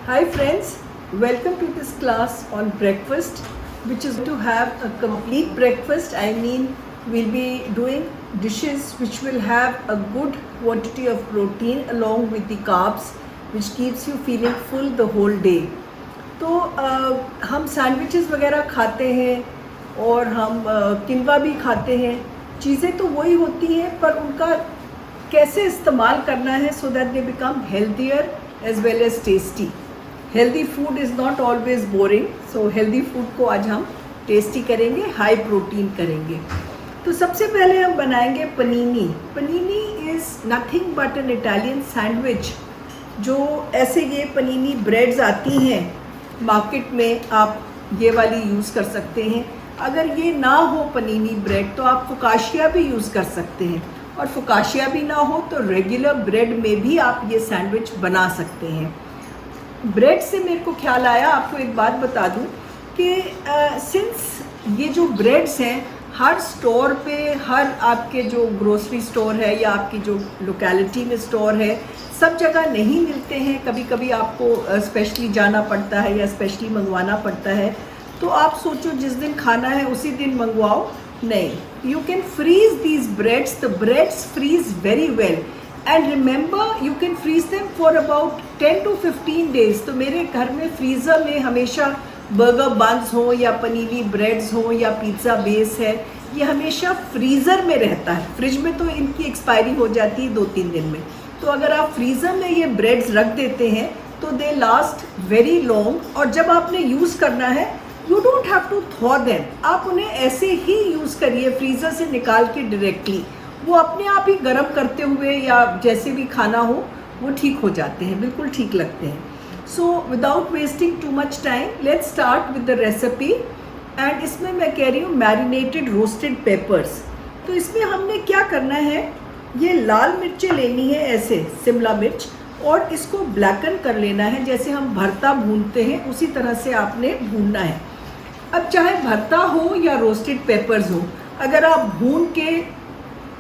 Hi friends, welcome to this class on breakfast, which is to have a complete breakfast. I mean, we'll be doing dishes which will have a good quantity of protein along with the carbs, which keeps you feeling full the whole day. तो हम sandwiches वगैरह खाते हैं और हम किनवा भी खाते हैं. चीज़ें तो वही होती हैं, पर उनका कैसे इस्तेमाल करना है so that they become healthier as well as tasty. Healthy food is not always boring, so healthy food को आज हम टेस्टी करेंगे, हाई प्रोटीन करेंगे. तो सबसे पहले हम बनाएंगे panini. Panini is nothing but an Italian sandwich. जो ऐसे ये पनीनी ब्रेड्स आती हैं मार्केट में, आप ये वाली यूज़ कर सकते हैं. अगर ये ना हो पनीनी ब्रेड तो आप फुकाशिया भी यूज़ कर सकते हैं, और फुकाशिया भी ना हो तो रेगुलर ब्रेड में भी आप ये सैंडविच बना सकते हैं. ब्रेड से मेरे को ख्याल आया, आपको एक बात बता दूं कि सिंस ये जो ब्रेड्स हैं हर स्टोर पे, हर आपके जो ग्रोसरी स्टोर है या आपकी जो लोकेलिटी में स्टोर है, सब जगह नहीं मिलते हैं. कभी कभी आपको स्पेशली जाना पड़ता है या स्पेशली मंगवाना पड़ता है. तो आप सोचो जिस दिन खाना है उसी दिन मंगवाओ, नहीं. You can freeze these breads. The breads freeze very well. And remember you can freeze them for about 10 to 15 days. तो मेरे घर में फ्रीज़र में हमेशा बर्गर बन्स हो या पनीरी ब्रेड्स हो या पिज़्ज़ा बेस है, ये हमेशा फ्रीज़र में रहता है. फ्रिज में तो इनकी एक्सपायरी हो जाती है 2-3 दिन में. तो अगर आप फ्रीज़र में ये ब्रेड्स रख देते हैं तो दे लास्ट वेरी लॉन्ग. और जब आपने यूज़ करना है, you don't have to thaw them. आप उन्हें ऐसे ही यूज़ करिए, फ्रीज़र से निकाल के डायरेक्टली. वो अपने आप ही गर्म करते हुए या जैसे भी खाना हो वो ठीक हो जाते हैं, बिल्कुल ठीक लगते हैं. So without wasting too much time, let's start with the recipe. And इसमें मैं कह रही हूँ मैरिनेटेड रोस्टेड पेपर्स. तो इसमें हमने क्या करना है, ये लाल मिर्चें लेनी है ऐसे, शिमला मिर्च, और इसको ब्लैकन कर लेना है. जैसे हम भरता भूनते हैं उसी तरह से आपने भूनना है. अब चाहे भरता हो या रोस्टेड पेपर्स हो, अगर आप भून के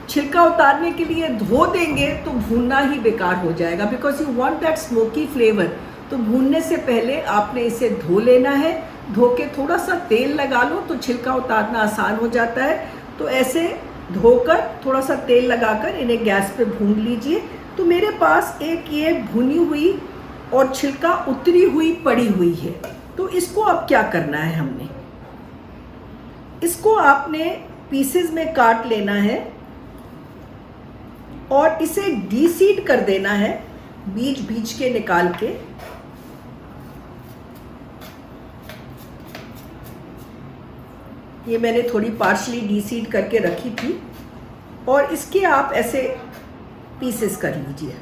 छिलका उतारने के लिए धो देंगे तो भूनना ही बेकार हो जाएगा, because you want that smoky flavour. तो भूनने से पहले आपने इसे धो लेना है. धो के थोड़ा सा तेल लगा लो तो छिलका उतारना आसान हो जाता है. तो ऐसे धोकर थोड़ा सा तेल लगाकर इन्हें गैस पे भून लीजिए. तो मेरे पास एक ये भुनी हुई और छिलका उतरी हुई पड़ी हुई है. तो इसको अब क्या करना है, हमने इसको आपने पीसेस में काट लेना है और इसे डीसीड कर देना है, बीज बीज के निकाल के. ये मैंने थोड़ी पार्शली डीसीड करके रखी थी, और इसके आप ऐसे पीसेस कर लीजिए.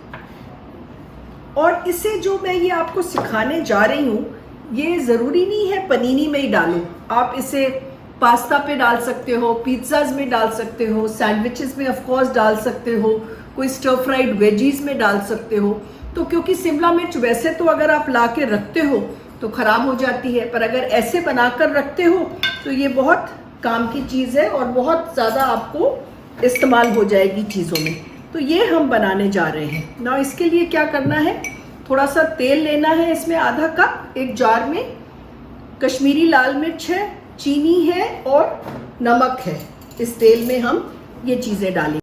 और इसे जो मैं ये आपको सिखाने जा रही हूँ, ये ज़रूरी नहीं है पनीनी में ही डालो. आप इसे पास्ता पे डाल सकते हो, पिज़्ज़ाज में डाल सकते हो, सैंडविचेस में ऑफ कोर्स डाल सकते हो, कोई स्टर फ्राइड वेजीज में डाल सकते हो. तो क्योंकि शिमला मिर्च वैसे तो अगर आप ला के रखते हो तो ख़राब हो जाती है, पर अगर ऐसे बनाकर रखते हो तो ये बहुत काम की चीज़ है और बहुत ज़्यादा आपको इस्तेमाल हो जाएगी चीज़ों में. तो ये हम बनाने जा रहे हैं ना. इसके लिए क्या करना है, थोड़ा सा तेल लेना है. इसमें आधा कप एक जार में कश्मीरी लाल मिर्च है, चीनी है और नमक है. इस तेल में हम ये चीज़ें डालेंगे.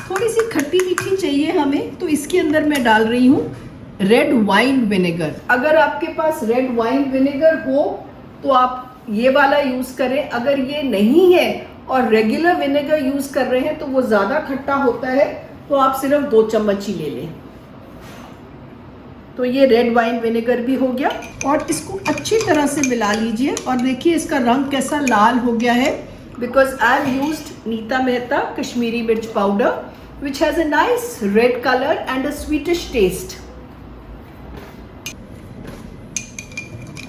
थोड़ी सी खट्टी मीठी चाहिए हमें, तो इसके अंदर मैं डाल रही हूँ रेड वाइन विनेगर. अगर आपके पास रेड वाइन विनेगर हो तो आप ये वाला यूज़ करें. अगर ये नहीं है और रेगुलर विनेगर यूज़ कर रहे हैं तो वो ज़्यादा खट्टा होता है, तो आप सिर्फ 2 चम्मच ही ले लें. तो ये रेड वाइन विनेगर भी हो गया, और इसको अच्छी तरह से मिला लीजिए. और देखिए इसका रंग कैसा लाल हो गया है, because I have used Nita Mehta Kashmiri mirch powder, which has a nice red color and a sweetish taste.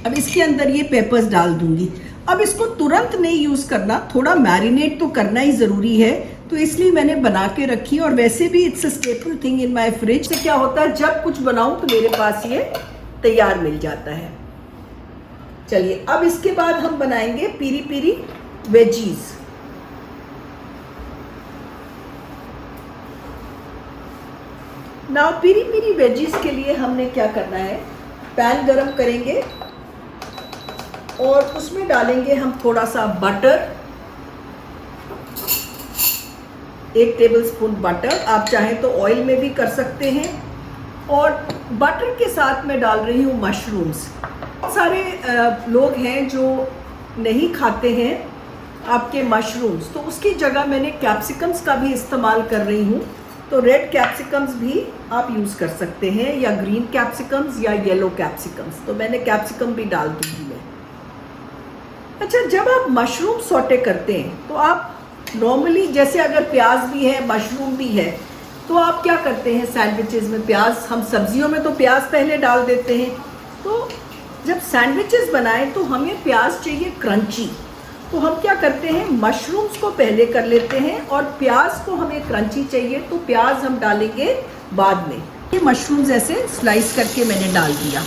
अब इसके अंदर ये पेपर्स डाल दूंगी. अब इसको तुरंत नहीं यूज़ करना, थोड़ा मैरिनेट तो करना ही ज़रूरी है. तो इसलिए मैंने बना के रखी, और वैसे भी it's a staple thing in my fridge. से क्या होता है, जब कुछ बनाऊं तो मेरे पास ये तैयार मिल जाता है. चलिए अब इसके बाद हम बनाएंगे पीरी पीरी वेजीज. नाउ पीरी पीरी वेजीज के लिए हमने क्या करना है, पैन गरम करेंगे और उसमें डालेंगे हम थोड़ा सा बटर, 1 टेबलस्पून बटर, आप चाहें तो ऑयल में भी कर सकते हैं। और बटर के साथ मैं डाल रही हूँ मशरूम्स। बहुत सारे लोग हैं जो नहीं खाते हैं आपके मशरूम्स, तो उसकी जगह मैंने कैप्सिकम्स का भी इस्तेमाल कर रही हूँ। तो रेड कैप्सिकम्स भी आप यूज़ कर सकते हैं, या ग्रीन कैप्सिकम्स या येलो कैप्सिकम्स। तो मैंने कैप्सिकम भी डाल दूँगी मैं। अच्छा, जब आप मशरूम सौटे करते हैं तो आप नॉर्मली, जैसे अगर प्याज भी है मशरूम भी है, तो आप क्या करते हैं सैंडविचेस में प्याज, हम सब्जियों में तो प्याज पहले डाल देते हैं। तो जब सैंडविचेस बनाएं तो हमें प्याज चाहिए क्रंची, तो हम क्या करते हैं मशरूम्स को पहले कर लेते हैं और प्याज को हमें क्रंची चाहिए तो प्याज हम डालेंगे बाद में। ये मशरूम्स ऐसे स्लाइस करके मैंने डाल दिया।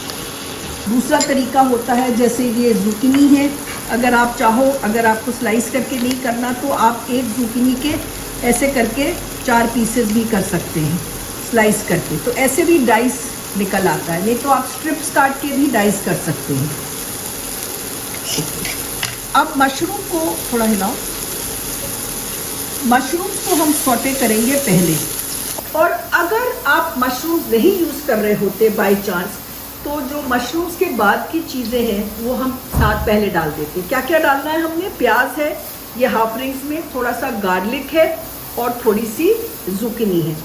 दूसरा तरीका होता है, जैसे ये ज़ुकीनी है, अगर आप चाहो, अगर आपको स्लाइस करके नहीं करना तो आप एक ज़ुकीनी के ऐसे करके 4 पीसेस भी कर सकते हैं स्लाइस करके, तो ऐसे भी डाइस निकल आता है। नहीं तो आप स्ट्रिप्स काट के भी डाइस कर सकते हैं। अब मशरूम को थोड़ा हिलाओ, मशरूम्स को हम सौटे करेंगे पहले। और अगर आप मशरूम्स नहीं यूज़ कर रहे होते बाय चांस, तो जो मशरूम्स के बाद की चीज़ें हैं वो हम साथ पहले डाल देते हैं। क्या क्या डालना है हमने, प्याज है ये हाफ रिंग्स में, थोड़ा सा गार्लिक है और थोड़ी सी ज़ुकीनी है।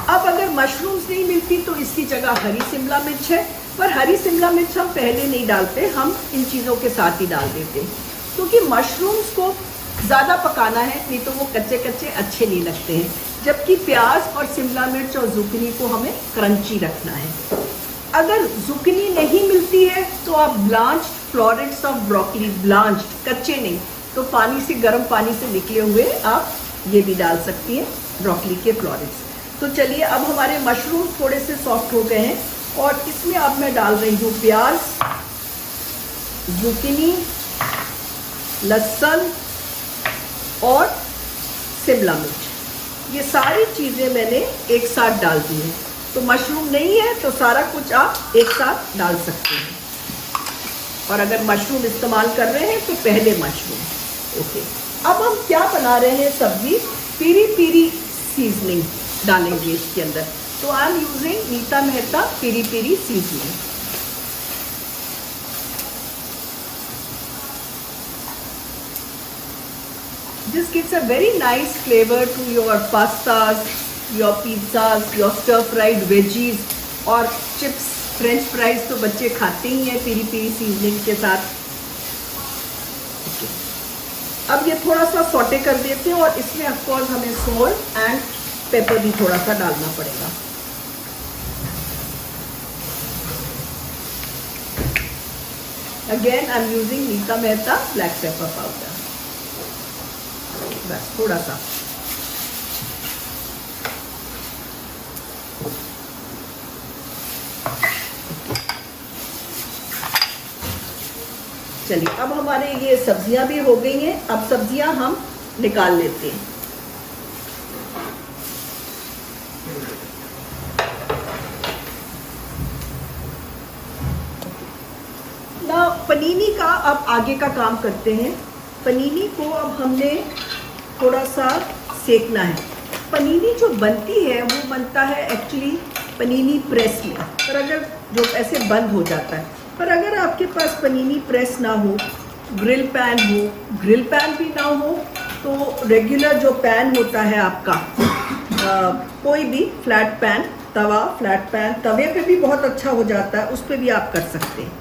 अब अगर मशरूम्स नहीं मिलती तो इसकी जगह हरी शिमला मिर्च है, पर हरी शिमला मिर्च हम पहले नहीं डालते, हम इन चीज़ों के साथ ही डाल देते हैं, क्योंकि मशरूम्स को ज़्यादा पकाना है, नहीं तो वो कच्चे कच्चे अच्छे नहीं लगते हैं। जबकि प्याज और शिमला मिर्च और ज़ुकीनी को हमें क्रंची रखना है। अगर ज़ुकीनी नहीं मिलती है तो आप blanched florets of broccoli, blanched कच्चे नहीं, तो पानी से, गर्म पानी से निकले हुए आप ये भी डाल सकती हैं, ब्रोकली के फ्लोरेट्स। तो चलिए, अब हमारे मशरूम थोड़े से सॉफ्ट हो गए हैं और इसमें अब मैं डाल रही हूँ प्याज, ज़ुकीनी, लहसुन और शिमला मिर्च। ये सारी चीज़ें मैंने एक साथ डाल दी हैं। तो मशरूम नहीं है तो सारा कुछ आप एक साथ डाल सकते हैं, और अगर मशरूम इस्तेमाल कर रहे हैं तो पहले मशरूम। ओके, अब हम क्या बना रहे हैं सब्जी, पीरी पीरी सीजनिंग डालेंगे इसके अंदर। तो I am using Nita Mehta piri piri seasoning. This gives a very nice flavor to your pastas, your pizzas, your stir-fried veggies और चिप्स, फ्रेंच फ्राइज तो बच्चे खाते ही हैं पीरी पीरी सीजनिंग के साथ। अब ये थोड़ा सा सौटे कर देते हैं और इसमें ऑफ कोर्स हमें सॉल्ट एंड पेपर भी थोड़ा सा डालना पड़ेगा। Again I am using Nita Mehta black pepper powder, बस थोड़ा सा। चलिए, अब हमारे ये सब्जियां भी हो गई हैं। अब सब्जियां हम निकाल लेते हैं। ना पनीनी का अब आगे का काम करते हैं। पनीनी को अब हमने थोड़ा सा सेकना है। पनीनी जो बनती है वो बनता है एक्चुअली पनीनी प्रेस में, पर अगर जो ऐसे बंद हो जाता है, पर अगर आपके पास पनीनी प्रेस ना हो, ग्रिल पैन हो, ग्रिल पैन भी ना हो, तो रेगुलर जो पैन होता है आपका, कोई भी फ्लैट पैन, तवा, फ्लैट पैन, तवे पे भी बहुत अच्छा हो जाता है, उस पर भी आप कर सकते हैं।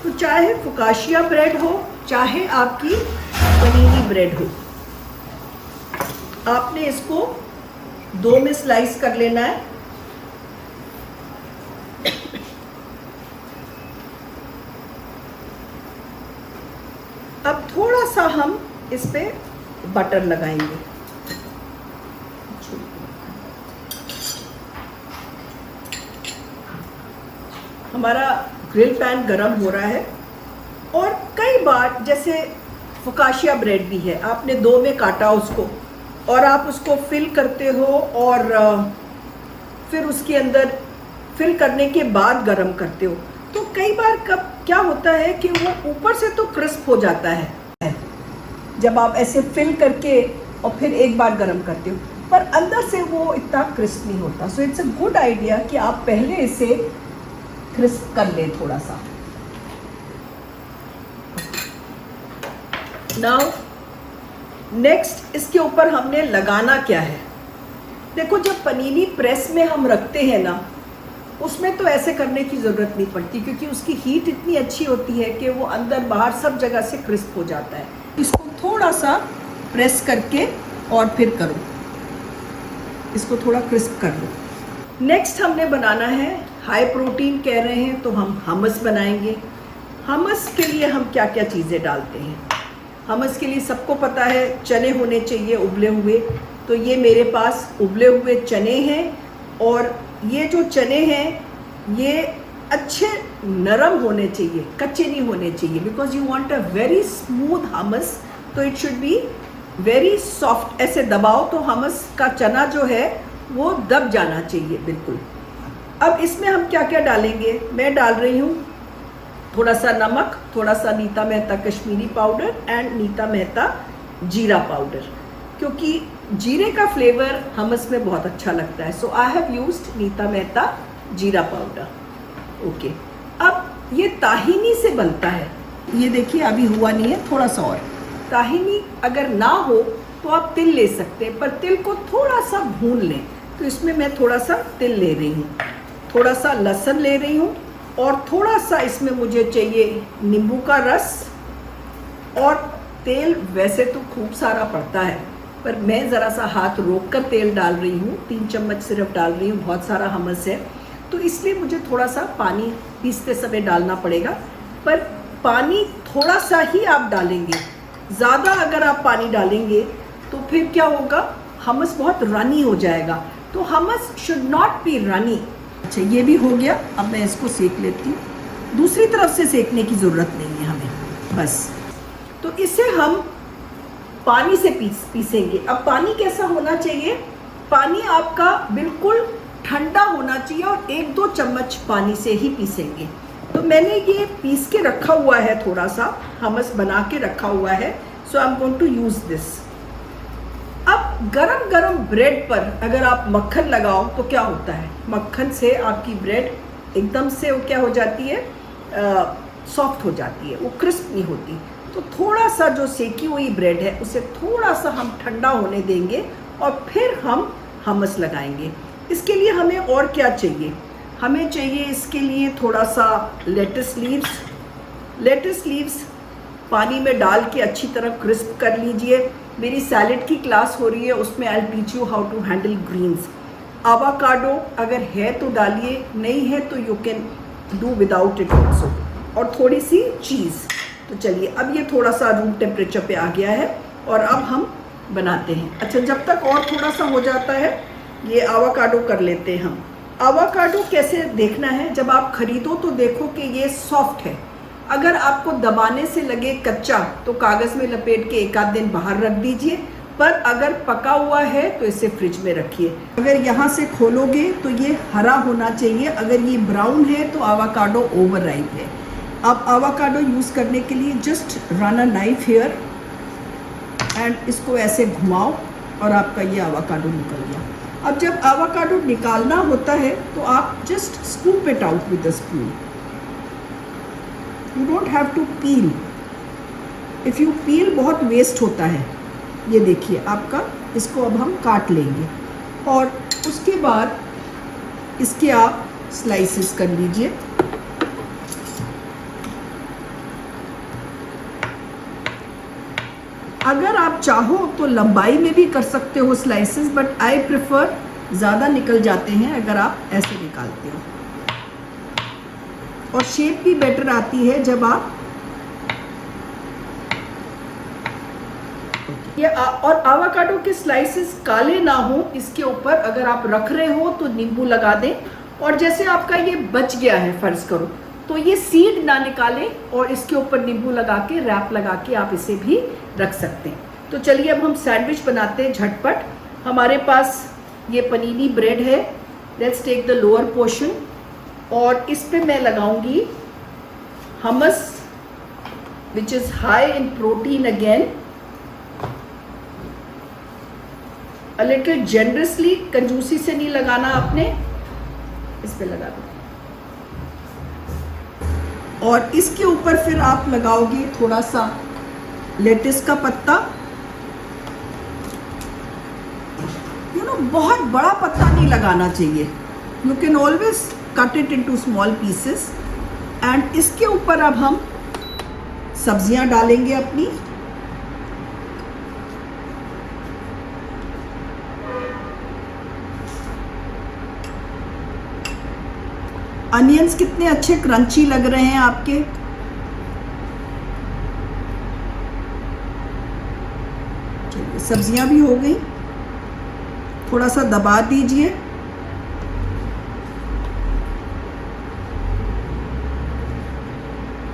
तो चाहे फुकाशिया ब्रेड हो, चाहे आपकी पनीनी ब्रेड हो, आपने इसको 2 में स्लाइस कर लेना है। अब थोड़ा सा हम इस पे बटर लगाएंगे। हमारा ग्रिल पैन गरम हो रहा है और कई बार जैसे फुकाशिया ब्रेड भी है, आपने 2 में काटा उसको और आप उसको फिल करते हो और फिर उसके अंदर फिल करने के बाद गरम करते हो, तो कई बार कब क्या होता है कि वो ऊपर से तो क्रिस्प हो जाता है जब आप ऐसे फिल करके और फिर एक बार गरम करते हो, पर अंदर से वो इतना क्रिस्प नहीं होता। So it's a good idea कि आप पहले इसे क्रिस्प कर लें थोड़ा सा। नाउ नेक्स्ट इसके ऊपर हमने लगाना क्या है। देखो, जब पनीनी प्रेस में हम रखते हैं ना, उसमें तो ऐसे करने की ज़रूरत नहीं पड़ती, क्योंकि उसकी हीट इतनी अच्छी होती है कि वो अंदर बाहर सब जगह से क्रिस्प हो जाता है। इसको थोड़ा सा प्रेस करके और फिर करो, इसको थोड़ा क्रिस्प कर लो। नेक्स्ट हमने बनाना है, हाई प्रोटीन कह रहे हैं तो हम हमस बनाएंगे। हमस के लिए हम क्या क्या चीज़ें डालते हैं। हमस के लिए सबको पता है चने होने चाहिए उबले हुए, तो ये मेरे पास उबले हुए चने हैं, और ये जो चने हैं ये अच्छे नरम होने चाहिए, कच्चे नहीं होने चाहिए, because you want a very smooth hummus, तो it should be very soft. ऐसे दबाओ तो हमस का चना जो है वो दब जाना चाहिए बिल्कुल। अब इसमें हम क्या क्या डालेंगे, मैं डाल रही हूँ थोड़ा सा नमक, थोड़ा सा Nita Mehta Kashmiri powder and Nita Mehta jeera powder, क्योंकि जीरे का फ्लेवर हमस में बहुत अच्छा लगता है। So I have used Nita Mehta jeera powder. Okay, अब ये ताहीनी से बनता है, ये देखिए अभी हुआ नहीं है, थोड़ा सा और। ताहीनी अगर ना हो तो आप तिल ले सकते हैं, पर तिल को थोड़ा सा भून लें। तो इसमें मैं थोड़ा सा तिल ले रही हूँ, थोड़ा सा लहसुन ले रही हूँ, और थोड़ा सा इसमें मुझे चाहिए नींबू का रस, और तेल वैसे तो खूब सारा पड़ता है, पर मैं ज़रा सा हाथ रोक कर तेल डाल रही हूँ, 3 चम्मच सिर्फ डाल रही हूँ, बहुत सारा हमस है तो इसलिए मुझे थोड़ा सा पानी पीसते समय डालना पड़ेगा। पर पानी थोड़ा सा ही आप डालेंगे, ज़्यादा अगर आप पानी डालेंगे तो फिर क्या होगा, हमस बहुत रनी हो जाएगा। तो हमस शुड नॉट बी रनी। अच्छा, ये भी हो गया। अब मैं इसको सेक लेती हूँ, दूसरी तरफ से सेकने की ज़रूरत नहीं है हमें, बस। तो इसे हम पानी से पीसेंगे। अब पानी कैसा होना चाहिए, पानी आपका बिल्कुल ठंडा होना चाहिए, और 1-2 चम्मच पानी से ही पीसेंगे। तो मैंने ये पीस के रखा हुआ है, थोड़ा सा हमस बना के रखा हुआ है। So I am going to use this. अब गरम गरम ब्रेड पर अगर आप मक्खन लगाओ तो क्या होता है, मक्खन से आपकी ब्रेड एकदम से वो क्या हो जाती है, सॉफ्ट हो जाती है, वो क्रिस्प नहीं होती। तो थोड़ा सा जो सेकी हुई ब्रेड है उसे थोड़ा सा हम ठंडा होने देंगे, और फिर हम हमस लगाएंगे। इसके लिए हमें और क्या चाहिए, हमें चाहिए इसके लिए थोड़ा सा लेटस लीव्स। लेटस लीव्स पानी में डाल के अच्छी तरह क्रिस्प कर लीजिए। मेरी सैलेड की क्लास हो रही है, उसमें I teach you how to handle greens. Avocado अगर है तो डालिए, नहीं है तो you can do without it also, और थोड़ी सी चीज़। तो चलिए, अब ये थोड़ा सा रूम टेम्परेचर पे आ गया है, और अब हम बनाते हैं। अच्छा, जब तक और थोड़ा सा हो जाता है, ये आवाकाडो कर लेते हैं हम। आवाकाडो कैसे देखना है, जब आप खरीदो तो देखो कि ये सॉफ्ट है। अगर आपको दबाने से लगे कच्चा तो कागज़ में लपेट के 1 आध दिन बाहर रख दीजिए, पर अगर पका हुआ है तो इसे फ्रिज में रखिए। अगर यहाँ से खोलोगे तो ये हरा होना चाहिए, अगर ये ब्राउन है तो आवाकाडो ओवर राइप है। आप आवाकाडो यूज़ करने के लिए just run a knife here and इसको ऐसे घुमाओ, और आपका ये आवाकाडो निकल गया। अब जब आवाकाडो निकालना होता है तो आप just scoop it out with a spoon. You don't have to peel. If you peel बहुत वेस्ट होता है। ये देखिए आपका, इसको अब हम काट लेंगे, और उसके बाद इसके आप स्लाइसेस कर लीजिए। अगर आप चाहो तो लंबाई में भी कर सकते हो स्लाइसेस, बट आई प्रेफर ज़्यादा निकल जाते हैं अगर आप ऐसे निकालते हो, और शेप भी बेटर आती है जब आप ये और आवाकाडो के स्लाइसेस काले ना हो, इसके ऊपर अगर आप रख रहे हो तो नींबू लगा दें। और जैसे आपका ये बच गया है फर्ज करो, तो ये सीड ना निकालें, और इसके ऊपर नींबू लगा के, रैप लगा के आप इसे भी रख सकते हैं। तो चलिए अब हम सैंडविच बनाते हैं झटपट। हमारे पास ये पनीनी ब्रेड है, let's take the lower portion, और इस पे मैं लगाऊंगी hummus which is high in protein again, a little generously, कंजूसी से नहीं लगाना आपने, इस पे लगा दो। और इसके ऊपर फिर आप लगाओगे थोड़ा सा लेटिस का पत्ता। बहुत बड़ा पत्ता नहीं लगाना चाहिए, you can always cut it into small pieces. And इसके ऊपर अब हम सब्जियां डालेंगे अपनी। अनियंस कितने अच्छे क्रंची लग रहे हैं आपके। चलिए, सब्जियां भी हो गई, थोड़ा सा दबा दीजिए।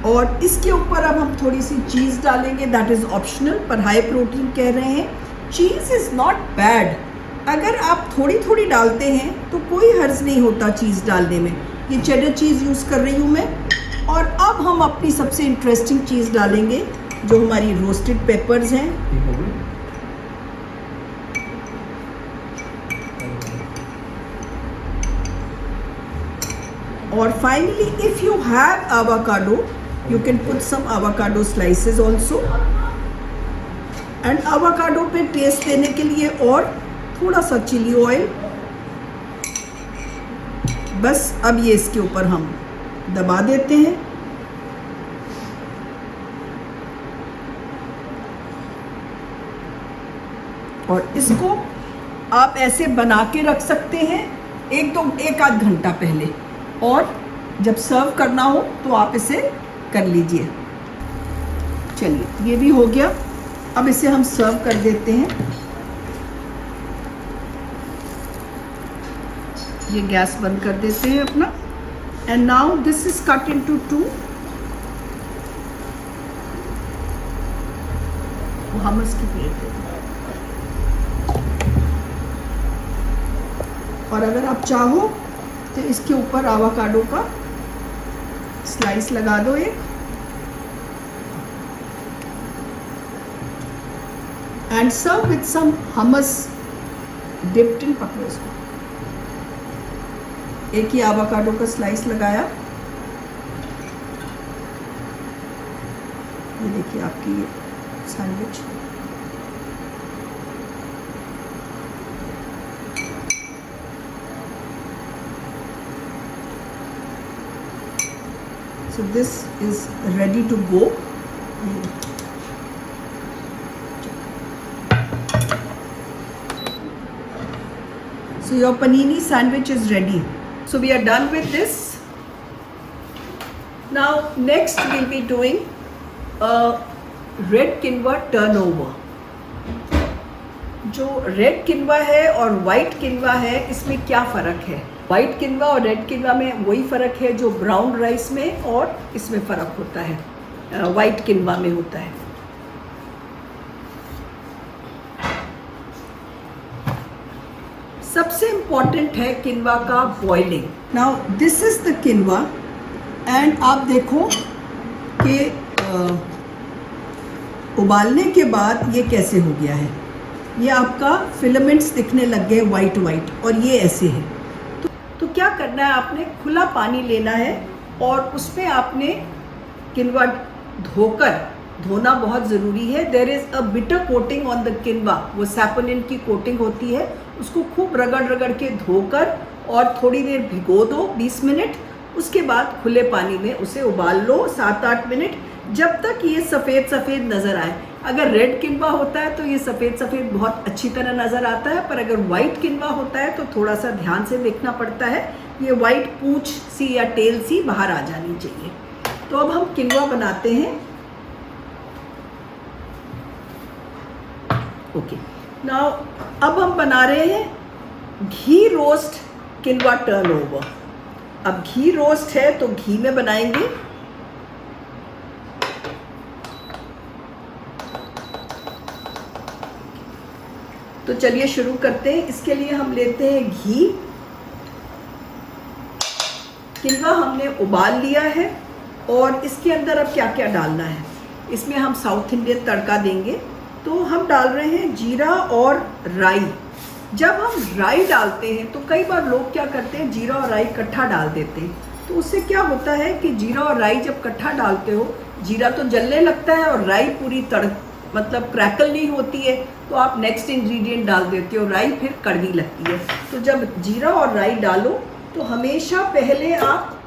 और इसके ऊपर अब हम थोड़ी सी चीज़ डालेंगे, दैट इज़ ऑप्शनल, पर हाई प्रोटीन कह रहे हैं। चीज़ इज़ नॉट बैड, अगर आप थोड़ी थोड़ी डालते हैं तो कोई हर्ज नहीं होता चीज़ डालने में। ये चेडर चीज़ यूज़ कर रही हूँ मैं। और अब हम अपनी सबसे इंटरेस्टिंग चीज़ डालेंगे, जो हमारी रोस्टेड पेपर्स हैं। और finally, if you have avocado, you can put some avocado slices also. And avocado पे टेस्ट देने के लिए और थोड़ा सा चिली ऑयल। बस अब ये इसके ऊपर हम दबा देते हैं। और इसको आप ऐसे बना के रख सकते हैं एक आध घंटा पहले, और जब सर्व करना हो तो आप इसे कर लीजिए। चलिए, ये भी हो गया। अब इसे हम सर्व कर देते हैं। ये गैस बंद कर देते हैं अपना। And now this is cut into 2। हमस की प्लेट है। और अगर आप चाहो तो इसके ऊपर आवाकाडो का स्लाइस लगा दो एक। And serve with some hummus dipped in, पकड़ो इसको। एक ही आवाकाडो का स्लाइस लगाया। ये देखिए आपकी ये sandwich. So this is ready to go. So your panini sandwich is ready. So we are done with this. Now next we'll be doing a red quinoa turnover. जो रेड किनवा है और white किनवा है, इसमें क्या फ़र्क है? वाइट किनवा और red किनवा में वही फ़र्क है जो ब्राउन राइस में और इसमें फ़र्क होता है, वाइट किनवा में होता है। सबसे इम्पॉर्टेंट है किनवा का boiling. Now this is the quinoa, and आप देखो कि उबालने के बाद ये कैसे हो गया है। ये आपका फिलामेंट्स दिखने लग गए वाइट वाइट, और ये ऐसे है। तो क्या करना है, आपने खुला पानी लेना है और उसमें आपने किनवा धोना बहुत ज़रूरी है। There is a bitter coating on the quinoa, वो सैपोनिन की कोटिंग होती है। उसको खूब रगड़ के धोकर और थोड़ी देर भिगो दो, 20 मिनट। उसके बाद खुले पानी में उसे उबाल लो 7-8 मिनट, जब तक ये सफ़ेद सफ़ेद नज़र आए। अगर रेड किनवा होता है तो ये सफ़ेद सफ़ेद बहुत अच्छी तरह नज़र आता है, पर अगर वाइट किनवा होता है तो थोड़ा सा ध्यान से देखना पड़ता है। ये वाइट पूंछ सी या टेल सी बाहर आ जानी चाहिए। तो अब हम किनवा बनाते हैं। ओके, नाउ अब हम बना रहे हैं घी रोस्ट किनवा टर्नओवर। अब घी रोस्ट है तो घी में बनाएंगे। तो चलिए शुरू करते हैं। इसके लिए हम लेते हैं घी, किनवा हमने उबाल लिया है और इसके अंदर अब क्या क्या डालना है। इसमें हम साउथ इंडियन तड़का देंगे, तो हम डाल रहे हैं जीरा और राई। जब हम राई डालते हैं तो कई बार लोग क्या करते हैं, जीरा और राई इकट्ठा डाल देते हैं। तो उससे क्या होता है कि जीरा और राई जब इकट्ठा डालते हो, जीरा तो जलने लगता है और राई पूरी मतलब क्रैकल नहीं होती है, तो आप नेक्स्ट इंग्रेडिएंट डाल देते हो, राई फिर कड़वी लगती है। तो जब जीरा और राई डालो तो हमेशा पहले आप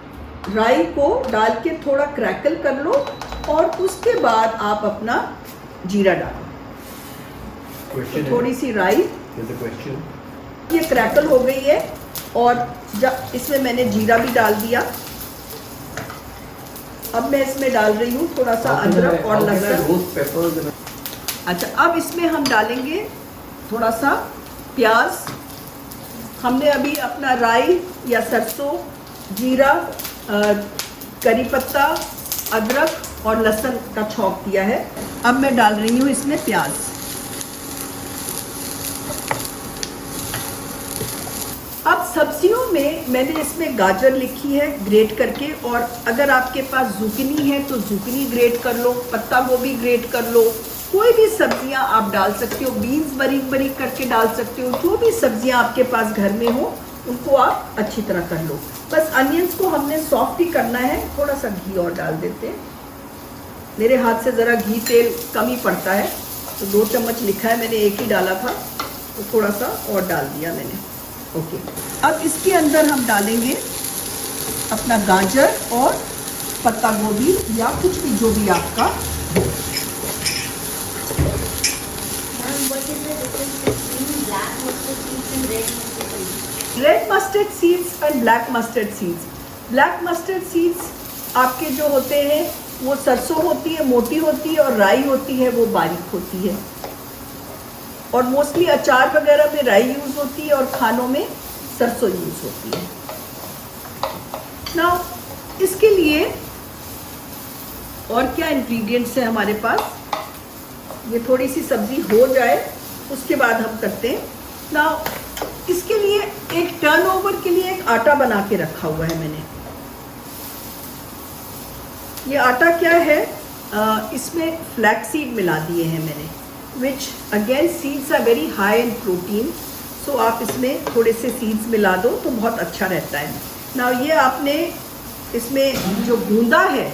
राई को डाल के थोड़ा क्रैकल कर लो और उसके बाद आप अपना जीरा डालो। तो थोड़ी सी राई, ये क्रैकल हो गई है और जब इसमें मैंने जीरा भी डाल दिया। अब मैं इसमें डाल रही हूँ थोड़ा सा अदरक और लहसुन। अच्छा, अब इसमें हम डालेंगे थोड़ा सा प्याज। हमने अभी अपना राई या सरसों, जीरा, करी पत्ता, अदरक और लहसुन का छौंक दिया है। अब मैं डाल रही हूँ इसमें प्याज। अब सब्जियों में मैंने इसमें गाजर लिखी है ग्रेट करके, और अगर आपके पास जुकिनी है तो जुकिनी ग्रेट कर लो, पत्ता गोभी ग्रेट कर लो, कोई भी सब्जियां आप डाल सकते हो, बीन्स बारीक बारीक करके डाल सकते हो। जो भी सब्जियां आपके पास घर में हो उनको आप अच्छी तरह कर लो। बस अनियंस को हमने सॉफ्ट ही करना है। थोड़ा सा घी और डाल देते हैं। मेरे हाथ से ज़रा घी तेल कम ही पड़ता है, तो 2 चम्मच लिखा है, मैंने 1 ही डाला था, तो थोड़ा सा और डाल दिया मैंने। ओके, अब इसके अंदर हम डालेंगे अपना गाजर और पत्ता गोभी या कुछ भी जो भी आपका। Red mustard seeds and black mustard seeds. Black mustard seeds आपके जो होते हैं वो सरसों होती है, मोटी होती है, और राई होती है, वो बारीक होती है। और मोस्टली अचार वगैरह में राई यूज़ होती है और खानों में सरसों यूज़ होती है। नाउ इसके लिए और क्या इंग्रेडिएंट्स है हमारे पास, ये थोड़ी सी सब्जी हो जाए उसके बाद हम करते हैं। नाउ इसके लिए एक टर्नओवर के लिए एक आटा बना के रखा हुआ है मैंने। ये आटा क्या है, इसमें फ्लैक्स सीड मिला दिए हैं मैंने, which again seeds are very high in protein, so आप इसमें थोड़े से सीड्स मिला दो तो बहुत अच्छा रहता है। ना ये आपने इसमें जो गूंदा है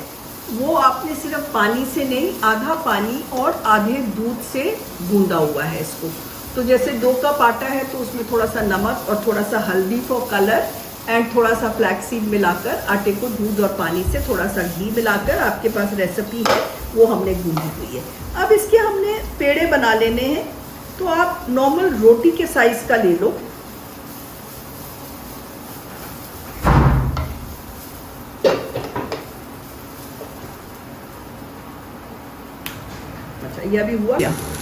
वो आपने सिर्फ पानी से नहीं, आधा पानी और आधे दूध से गूंदा हुआ है इसको। तो जैसे 2 कप आटा है तो उसमें थोड़ा सा नमक और थोड़ा सा हल्दी फॉर कलर एंड थोड़ा सा फ्लैक्स सीड मिलाकर आटे को दूध और पानी से थोड़ा सा घी मिलाकर, आपके पास रेसिपी है वो हमने गूंदी हुई है। अब इसके हमने पेड़े बना लेने हैं, तो आप नॉर्मल रोटी के साइज का ले लो। अच्छा, ये अभी हुआ।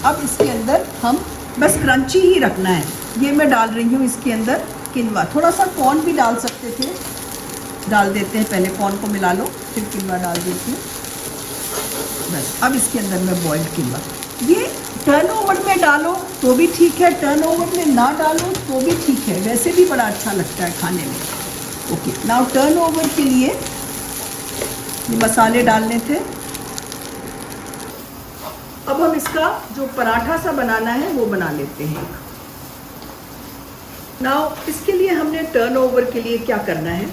अब इसके अंदर हम बस क्रंची ही रखना है। ये मैं डाल रही हूँ इसके अंदर किनवा, थोड़ा सा कॉर्न भी डाल सकते थे, डाल देते हैं। पहले कॉर्न को मिला लो, फिर किनवा डाल देती हूँ। बस अब इसके अंदर मैं बॉइल्ड किनवा, ये टर्नओवर में डालो तो भी ठीक है, टर्नओवर में ना डालो तो भी ठीक है, वैसे भी बड़ा अच्छा लगता है खाने में। ओके, नाउ टर्नओवर के लिए ये मसाले डालने थे। अब हम इसका जो पराठा सा बनाना है वो बना लेते हैं। नाउ इसके लिए हमने टर्नओवर के लिए क्या करना है,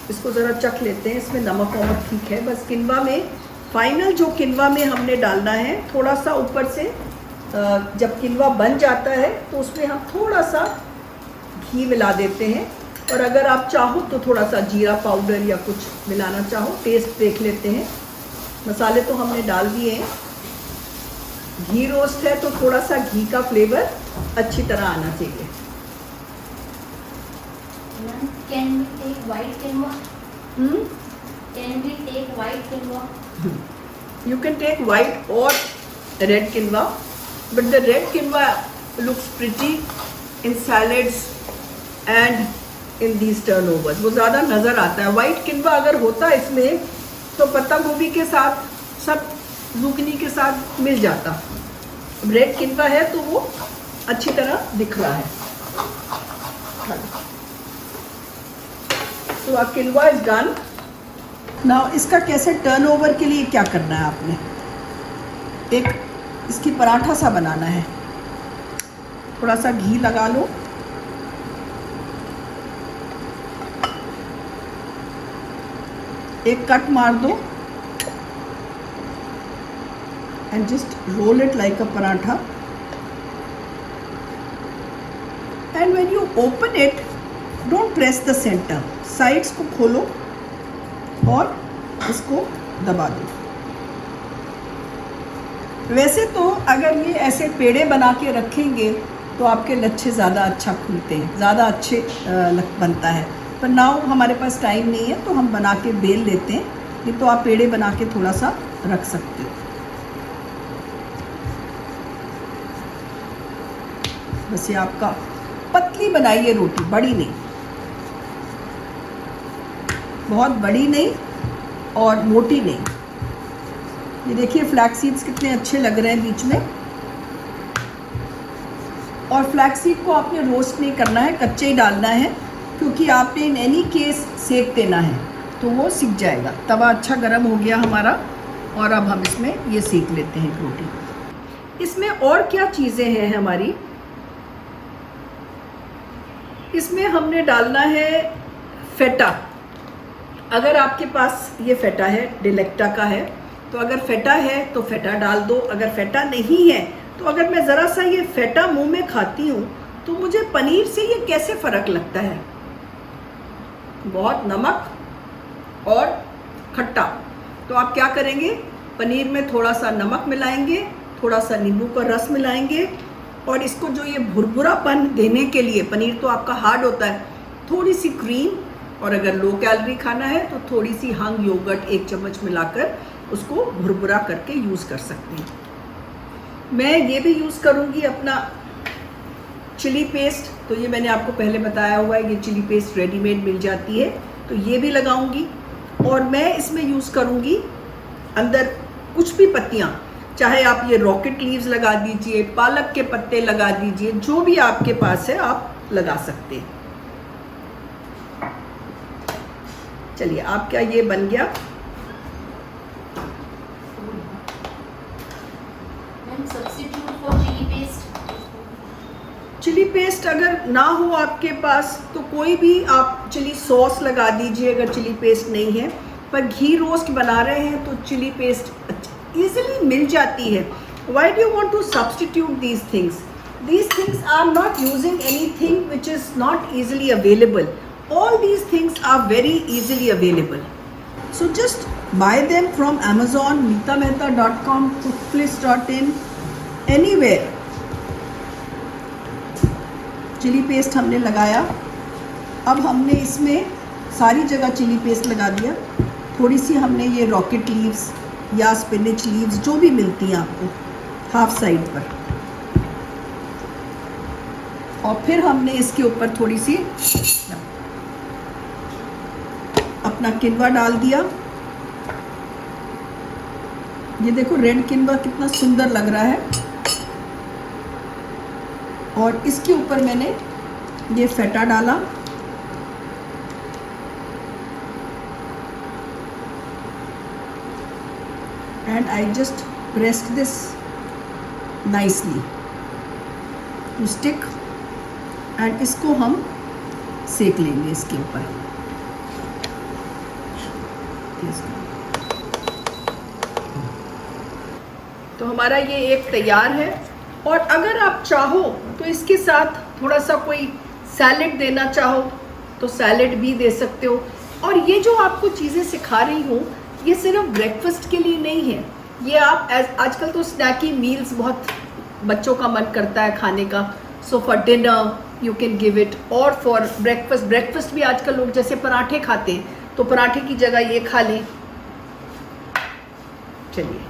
इसको ज़रा चख लेते हैं, इसमें नमक वमक ठीक है। बस किनवा में फाइनल जो किनवा में हमने डालना है, थोड़ा सा ऊपर से जब किनवा बन जाता है तो उसमें हम थोड़ा सा घी मिला देते हैं, और अगर आप चाहो तो थोड़ा सा जीरा पाउडर या कुछ मिलाना चाहो, टेस्ट देख लेते हैं। मसाले तो हमने डाल दिए हैं, घी रोस्ट है तो थोड़ा सा घी का फ्लेवर अच्छी तरह आना चाहिए। Can we take white quinoa? Can we take white quinoa? You can take white or red quinoa, but the red quinoa looks pretty in salads and in these turnovers. वो ज़्यादा नज़र आता है। white quinoa अगर होता इसमें तो पत्ता गोभी के साथ, सब जुकनी के साथ मिल जाता। रेड किनवा है तो वो अच्छी तरह दिख रहा है। So our quinoa is done. Now इसका कैसे टर्न ओवर के लिए क्या करना है आपने, एक इसकी पराठा सा बनाना है। थोड़ा सा घी लगा लो, एक कट मार दो and just roll it like a paratha, and when you open it don't press the center, sides को खोलो और इसको दबा दो। वैसे तो अगर ये ऐसे पेड़े बना के रखेंगे तो आपके लच्छे ज़्यादा अच्छा खुलते हैं, ज़्यादा अच्छे बनता है, पर नाउ हमारे पास टाइम नहीं है तो हम बना के बेल लेते हैं। ये तो आप पेड़े बना के थोड़ा सा रख सकते हो। बस ये आपका पतली बनाइए रोटी, बड़ी नहीं, बहुत बड़ी नहीं और मोटी नहीं। ये देखिए फ्लैक्स सीड्स कितने अच्छे लग रहे हैं बीच में। और फ्लैक्स सीड को आपने रोस्ट नहीं करना है, कच्चे ही डालना है, क्योंकि आपने इन एनी केस सेक देना है तो वो सिक जाएगा। तवा अच्छा गर्म हो गया हमारा और अब हम इसमें ये सेक लेते हैं रोटी। इसमें और क्या चीज़ें हैं हमारी, इसमें हमने डालना है फेटा। अगर आपके पास ये फेटा है, डिलेक्टा का है, तो अगर फेटा है तो फेटा डाल दो। अगर फेटा नहीं है तो अगर मैं ज़रा सा ये फेटा मुंह में खाती हूँ तो मुझे पनीर से ये कैसे फ़र्क लगता है, बहुत नमक और खट्टा। तो आप क्या करेंगे, पनीर में थोड़ा सा नमक मिलाएंगे, थोड़ा सा नींबू का रस मिलाएंगे और इसको जो ये भुरभुरापन देने के लिए, पनीर तो आपका हार्ड होता है, थोड़ी सी क्रीम, और अगर लो कैलोरी खाना है तो थोड़ी सी हंग योगर्ट 1 चम्मच मिलाकर उसको भुरभुरा करके यूज़ कर सकते हैं। मैं ये भी यूज़ करूँगी अपना चिली पेस्ट, तो ये मैंने आपको पहले बताया हुआ है, ये चिली पेस्ट रेडीमेड मिल जाती है, तो ये भी लगाऊंगी। और मैं इसमें यूज़ करूँगी अंदर कुछ भी पत्तियाँ, चाहे आप ये रॉकेट लीव्स लगा दीजिए, पालक के पत्ते लगा दीजिए, जो भी आपके पास है आप लगा सकते हैं। चलिए आपका ये बन गया। Substitute for chilli paste, chilli paste अगर ना हो आपके पास तो कोई भी आप चिली सॉस लगा दीजिए अगर चिली पेस्ट नहीं है। पर घी रोस्ट बना रहे हैं तो चिली पेस्ट इजीली मिल जाती है। Why do you want to substitute these things? These things are not using anything which is not easily available. All these things are very easily available. So just buy them from Amazon, meetamehta.com, cookbliss.in, anywhere. Chilli paste हमने लगाया, अब हमने इसमें सारी जगह chilli paste लगा दिया। थोड़ी सी हमने ये रॉकेट लीव्स या स्पिनिच लीव्स जो भी मिलती हैं आपको हाफ साइड पर, और फिर हमने इसके ऊपर थोड़ी सी अपना किनवा डाल दिया। ये देखो रेड किनवा कितना सुंदर लग रहा है। और इसके ऊपर मैंने ये फेटा डाला, and I just pressed this nicely to stick, and इसको हम सेक लेंगे इसके ऊपर। तो हमारा ये एक तैयार है। और अगर आप चाहो तो इसके साथ थोड़ा सा कोई सैलेड देना चाहो तो सैलेड भी दे सकते हो। और ये जो आपको चीज़ें सिखा रही हूँ ये सिर्फ ब्रेकफास्ट के लिए नहीं है, ये आप आजकल तो स्नैकी मील्स बहुत बच्चों का मन करता है खाने का, so for dinner you can give it, और फॉर ब्रेकफास्ट भी आजकल लोग जैसे पराठे खाते हैं तो पराठे की जगह ये खा लें। चलिए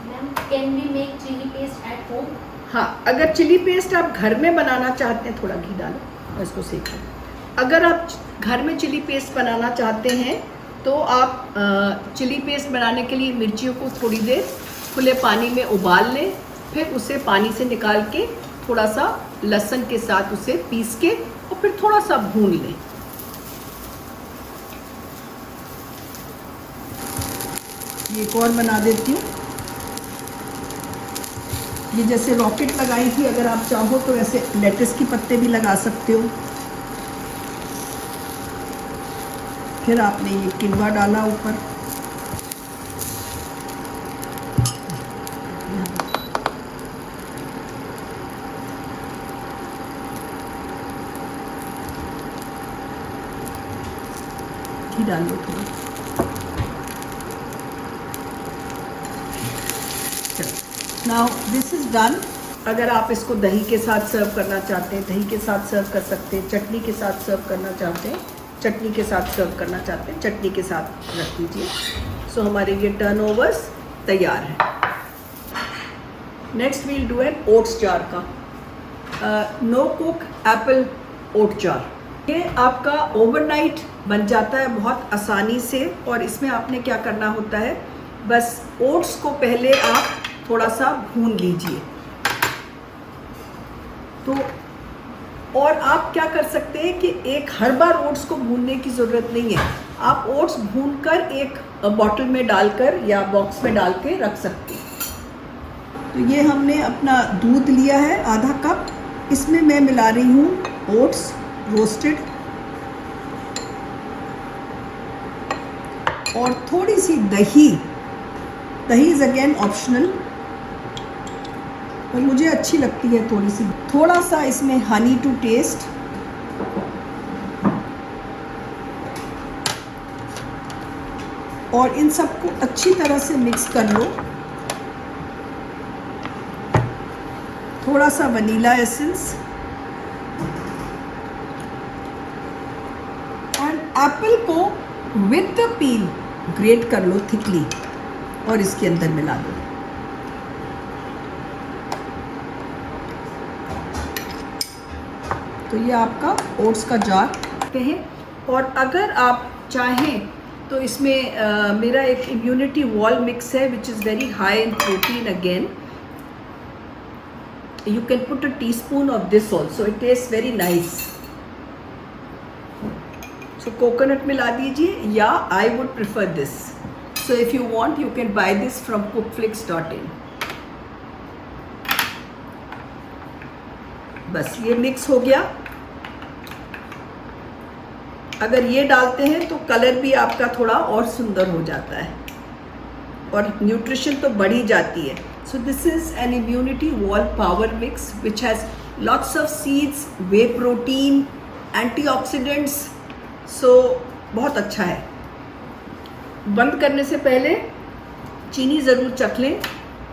ma'am, can we make chilli paste at home? हाँ, अगर चिली पेस्ट आप घर में बनाना चाहते हैं, थोड़ा घी डालो और इसको सेक लो। अगर आप घर में चिली पेस्ट बनाना चाहते हैं तो आप चिली पेस्ट बनाने के लिए मिर्चियों को थोड़ी देर खुले पानी में उबाल लें, फिर उसे पानी से निकाल के थोड़ा सा लहसुन के साथ उसे पीस के और फिर थोड़ा सा भून लें। एक और बना देती हूँ। ये जैसे रॉकेट लगाई थी, अगर आप चाहो तो ऐसे लेट्स की पत्ते भी लगा सकते हो। फिर आपने ये किनवा डाला ऊपर, घी डाल लो थोड़ा। Now this is done. अगर आप इसको दही के साथ सर्व करना चाहते हैं, दही के साथ सर्व कर सकते हैं, चटनी के साथ सर्व करना चाहते हैं, चटनी के साथ सर्व करना चाहते हैं, चटनी के साथ रख दीजिए। सो हमारे ये टर्नओवर्स तैयार है। Next we'll do an oats jar का no cook apple oat jar. ये आपका ओवरनाइट बन जाता है बहुत आसानी से। और इसमें आपने क्या करना होता है, बस ओट्स को पहले आप थोड़ा सा भून लीजिए। तो और आप क्या कर सकते हैं कि एक हर बार ओट्स को भूनने की ज़रूरत नहीं है। आप ओट्स भूनकर एक बॉटल में डालकर या बॉक्स में डाल के रख सकते हैं। तो ये हमने अपना दूध लिया है आधा कप, इसमें मैं मिला रही हूँ ओट्स रोस्टेड और थोड़ी सी दही। दही इज़ अगेन ऑप्शनल, और मुझे अच्छी लगती है थोड़ी सी। थोड़ा सा इसमें हनी टू टेस्ट, और इन सबको अच्छी तरह से मिक्स कर लो। थोड़ा सा वनीला एसेंस एंड एप्पल को विद द पील ग्रेट कर लो थिकली और इसके अंदर मिला दो। तो ये आपका ओट्स का जार करते हैं। और अगर आप चाहें तो इसमें मेरा एक इम्यूनिटी वॉल मिक्स है which is very high in protein again. You can put a teaspoon of this also, it taste very nice. So coconut मिला दीजिए या I would prefer this. So if you want you can by this from cookflix.in। बस ये mix हो गया। अगर ये डालते हैं तो कलर भी आपका थोड़ा और सुंदर हो जाता है और न्यूट्रिशन तो बढ़ी जाती है। So this is an immunity wall power mix which has lots of seeds, whey protein, antioxidants. So बहुत अच्छा है। बंद करने से पहले चीनी ज़रूर चख लें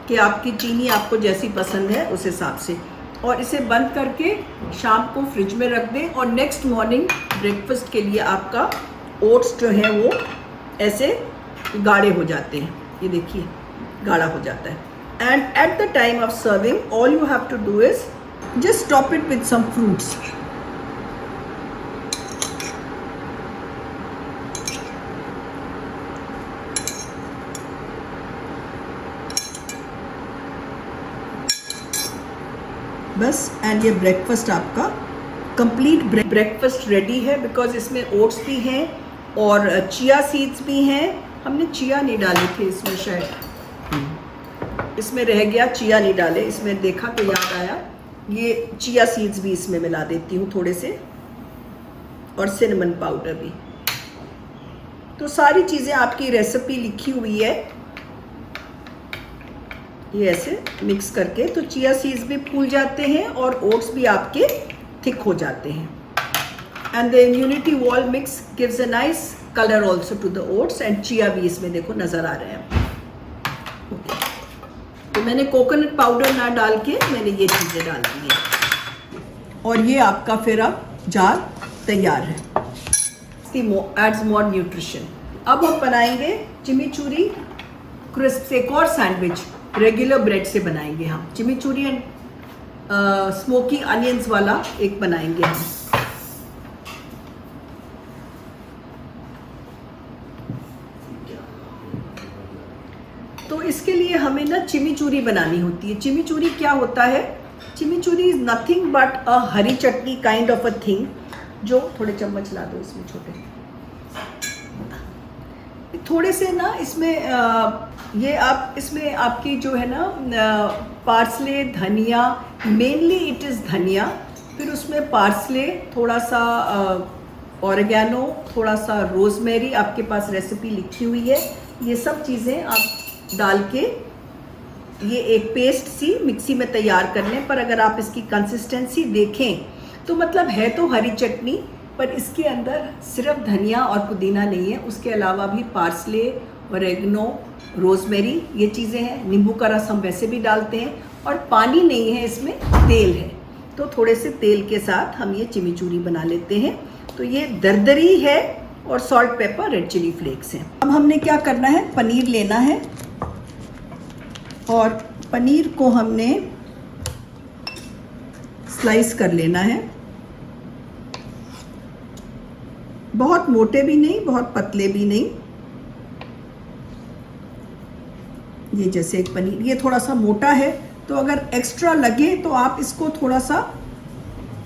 कि आपकी चीनी आपको जैसी पसंद है उस हिसाब से, और इसे बंद करके शाम को फ्रिज में रख दें। और नेक्स्ट मॉर्निंग ब्रेकफास्ट के लिए आपका ओट्स जो है वो ऐसे गाढ़े हो जाते हैं। ये देखिए गाढ़ा हो जाता है। And at the time of serving all you have to do is just top it with some fruits. बस, एंड ये ब्रेकफास्ट आपका कंप्लीट ब्रेकफास्ट रेडी है। बिकॉज इसमें ओट्स भी हैं और चिया सीड्स भी हैं। हमने चिया नहीं डाले थे इसमें, शायद इसमें रह गया, चिया नहीं डाले इसमें, देखा तो याद आया। ये चिया सीड्स भी इसमें मिला देती हूँ थोड़े से, और सिनेमन पाउडर भी। तो सारी चीज़ें आपकी रेसिपी लिखी हुई है। ये ऐसे मिक्स करके तो चिया सीड्स भी फूल जाते हैं और ओट्स भी आपके थिक हो जाते हैं। And the immunity wall mix gives a nice colour also to the oats, and chia भी इसमें देखो नज़र आ रहे हैं। तो मैंने कोकोनट पाउडर ना डाल के मैंने ये चीज़ें डाल दी हैं, और ये आपका फिर अब जार तैयार है। एड्स मोर न्यूट्रिशन। अब हम बनाएंगे चिमिचूरी क्रिस्प, एक और सैंडविच रेगुलर ब्रेड से बनाएंगे हम। चिमिचूरी एंड स्मोकी अनियंस वाला एक बनाएंगे हम। तो इसके लिए हमें ना चिमिचूरी बनानी होती है। चिमिचूरी क्या होता है? Chimichurri is nothing but a hari chutney kind of a thing, जो थोड़े चम्मच ला दो इसमें छोटे, थोड़े से ना इसमें ये आप इसमें आपकी जो है ना पार्सले, धनिया, मेनली इट इज़ धनिया, फिर उसमें पार्सले, थोड़ा सा ऑरिगेनो, थोड़ा सा रोज़मेरी, आपके पास रेसिपी लिखी हुई है, ये सब चीज़ें आप डाल के ये एक पेस्ट सी मिक्सी में तैयार कर लें। पर अगर आप इसकी कंसिस्टेंसी देखें तो मतलब है तो हरी चटनी, पर इसके अंदर सिर्फ धनिया और पुदीना नहीं है, उसके अलावा भी पार्सले, ऑरिगेनो, रोज़मेरी ये चीज़ें हैं। नींबू का रस हम वैसे भी डालते हैं, और पानी नहीं है इसमें, तेल है। तो थोड़े से तेल के साथ हम ये चिमिचूरी बना लेते हैं। तो ये दरदरी है और salt, pepper, red chilli flakes हैं। अब हमने क्या करना है, पनीर लेना है और पनीर को हमने स्लाइस कर लेना है। बहुत मोटे भी नहीं, बहुत पतले भी नहीं। ये जैसे एक पनीर, ये थोड़ा सा मोटा है, तो अगर एक्स्ट्रा लगे तो आप इसको थोड़ा सा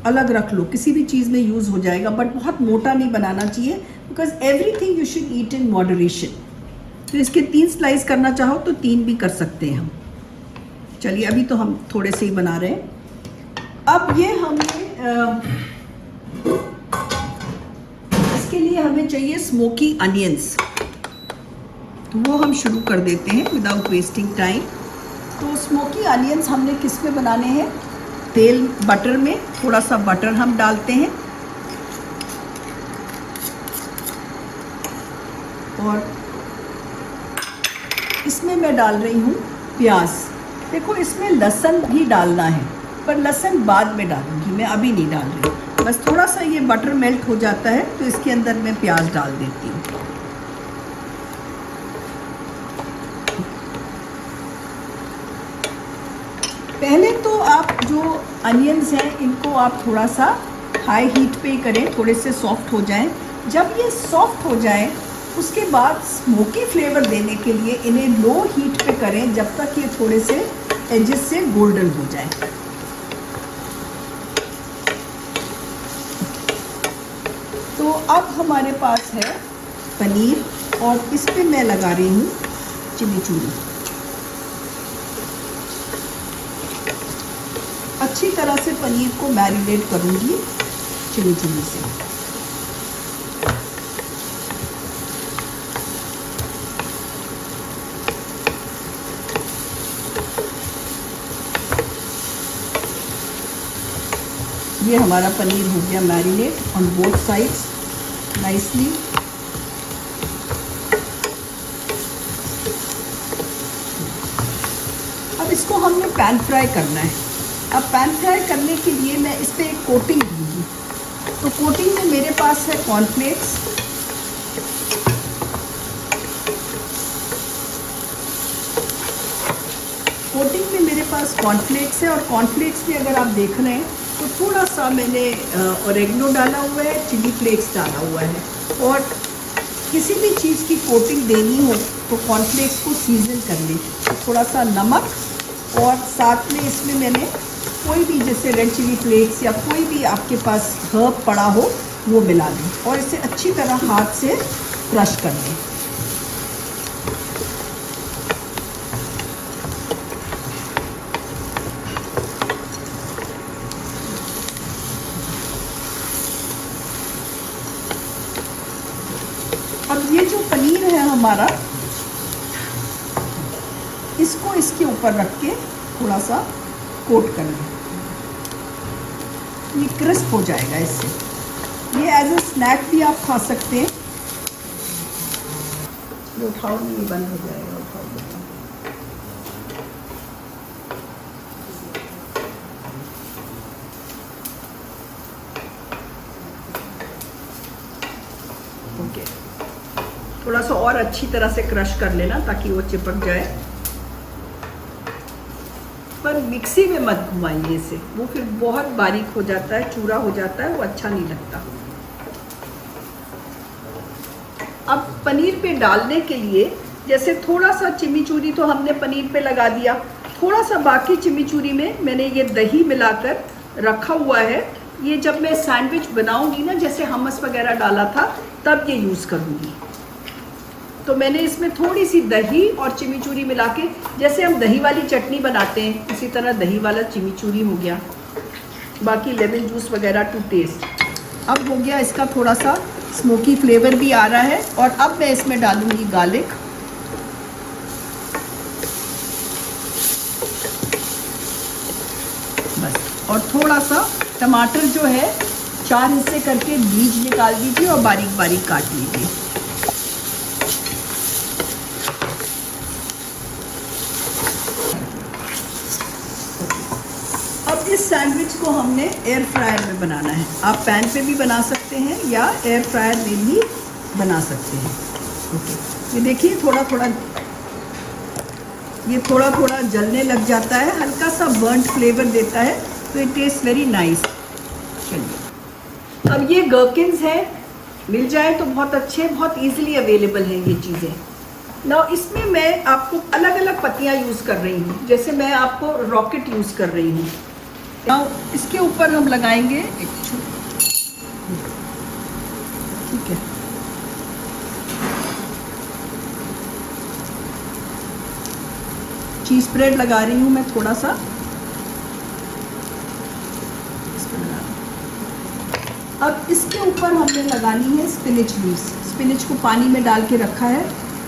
अलग रख लो, किसी भी चीज़ में यूज़ हो जाएगा, बट बहुत मोटा नहीं बनाना चाहिए, because everything you should eat in moderation. तो इसके 3 स्लाइस करना चाहो तो 3 भी कर सकते हैं हम। चलिए, अभी तो हम थोड़े से ही बना रहे हैं। अब ये हमने इसके लिए हमें चाहिए स्मोकी अनियंस, तो वो हम शुरू कर देते हैं विदाउट वेस्टिंग टाइम। तो स्मोकी अनियंस हमने किस में बनाने हैं, तेल, बटर में। थोड़ा सा बटर हम डालते हैं और इसमें मैं डाल रही हूँ प्याज। देखो, इसमें लहसुन भी डालना है, पर लहसुन बाद में डालूंगी मैं, अभी नहीं डाल रही। बस थोड़ा सा ये बटर मेल्ट हो जाता है तो इसके अंदर मैं प्याज डाल देती हूँ। पहले तो आप जो अनियंस हैं इनको आप थोड़ा सा हाई हीट पे ही करें, थोड़े से सॉफ्ट हो जाएं। जब ये सॉफ्ट हो जाएं, उसके बाद स्मोकी फ्लेवर देने के लिए इन्हें लो हीट पे करें, जब तक ये थोड़े से एजेस से गोल्डन हो जाए। तो अब हमारे पास है पनीर, और इस पे मैं लगा रही हूँ चिमिचूरी। अच्छी तरह से पनीर को मैरिनेट करूँगी चिमिचूरी से। ये हमारा पनीर हो गया marinate on both sides nicely. अब इसको हमने पैन फ्राई करना है। अब पैन फ्राई करने के लिए मैं इस पर एक कोटिंग दूँगी। तो कोटिंग में मेरे पास है कॉर्नफ्लेक्स, कोटिंग में मेरे पास कॉर्नफ्लेक्स है, और कॉर्नफ्लेक्स में अगर आप देख रहे हैं तो थोड़ा सा मैंने ऑरिगेनो डाला हुआ है, चिली फ्लेक्स डाला हुआ है। और किसी भी चीज़ की कोटिंग देनी हो तो कॉर्नफ्लेक्स को सीजन कर लें, थोड़ा सा नमक, और साथ में इसमें मैंने कोई भी जैसे रेड चिली फ्लेक्स या कोई भी आपके पास हर्ब पड़ा हो वो मिला दें, और इसे अच्छी तरह हाथ से क्रश कर लें। अब ये जो पनीर है हमारा, इसको इसके ऊपर रख के थोड़ा सा कोट कर लें। ये क्रिस्प हो जाएगा इससे। ये एज ए स्नैक भी आप खा सकते हैं। ये उठाओ, नहीं बंद हो जाएगा, उठाओ। ओके, थोड़ा सा और अच्छी तरह से क्रश कर लेना ताकि वो चिपक जाए, पर मिक्सी में मत घुमाइए इसे, वो फिर बहुत बारीक हो जाता है, चूरा हो जाता है, वो अच्छा नहीं लगता। अब पनीर पे डालने के लिए जैसे थोड़ा सा चिमिचूरी तो हमने पनीर पे लगा दिया, थोड़ा सा बाकी चिमिचूरी में मैंने ये दही मिलाकर रखा हुआ है। ये जब मैं सैंडविच बनाऊंगी ना, जैसे हमस वगैरह डाला था, तब ये यूज़ करूँगी। तो मैंने इसमें थोड़ी सी दही और चिमीचूरी मिला के, जैसे हम दही वाली चटनी बनाते हैं उसी तरह दही वाला चिमीचूरी हो गया, बाकी लेमन जूस वगैरह टू टेस्ट। अब हो गया इसका थोड़ा सा स्मोकी फ्लेवर भी आ रहा है। और अब मैं इसमें डालूंगी गार्लिक, बस, और थोड़ा सा टमाटर जो है 4 हिस्से करके बीज निकाल दीजिए और बारीक बारीक काट लीजिए। अब इस सैंडविच को हमने एयर फ्रायर में बनाना है। आप पैन पे भी बना सकते हैं या एयर फ्रायर में भी बना सकते हैं। ओके, ये देखिए थोड़ा थोड़ा जलने लग जाता है, हल्का सा बर्न्ट फ्लेवर देता है, तो इट टेस्ट वेरी नाइस। चलिए, अब ये गर्किन्स हैं, मिल जाए तो बहुत अच्छे, बहुत इजीली अवेलेबल हैं ये चीज़ें। ना इसमें मैं आपको अलग अलग पत्तियाँ यूज़ कर रही हूँ, जैसे मैं आपको रॉकेट यूज़ कर रही हूँ। नाउ इसके ऊपर हम लगाएंगे एक, ठीक है, चीज़ स्प्रेड लगा रही हूँ मैं थोड़ा सा। अब इसके ऊपर हमने लगानी है स्पिनच लीव्स। स्पिनच को पानी में डाल के रखा है,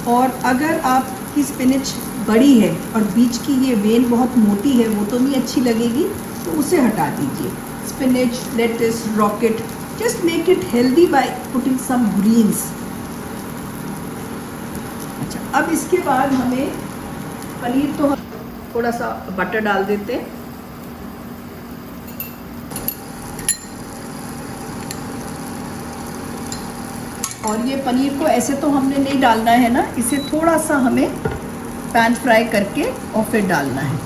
और अगर आपकी स्पिनच बड़ी है और बीच की ये वेन बहुत मोटी है, वो तो नहीं अच्छी लगेगी, तो उसे हटा दीजिए। Spinach, lettuce, rocket, just make it healthy by putting some greens. अच्छा, अब इसके बाद हमें पनीर, तो थोड़ा सा बटर डाल देते हैं। और ये पनीर को ऐसे तो हमने नहीं डालना है ना, इसे थोड़ा सा हमें पैन फ्राई करके और फिर डालना है।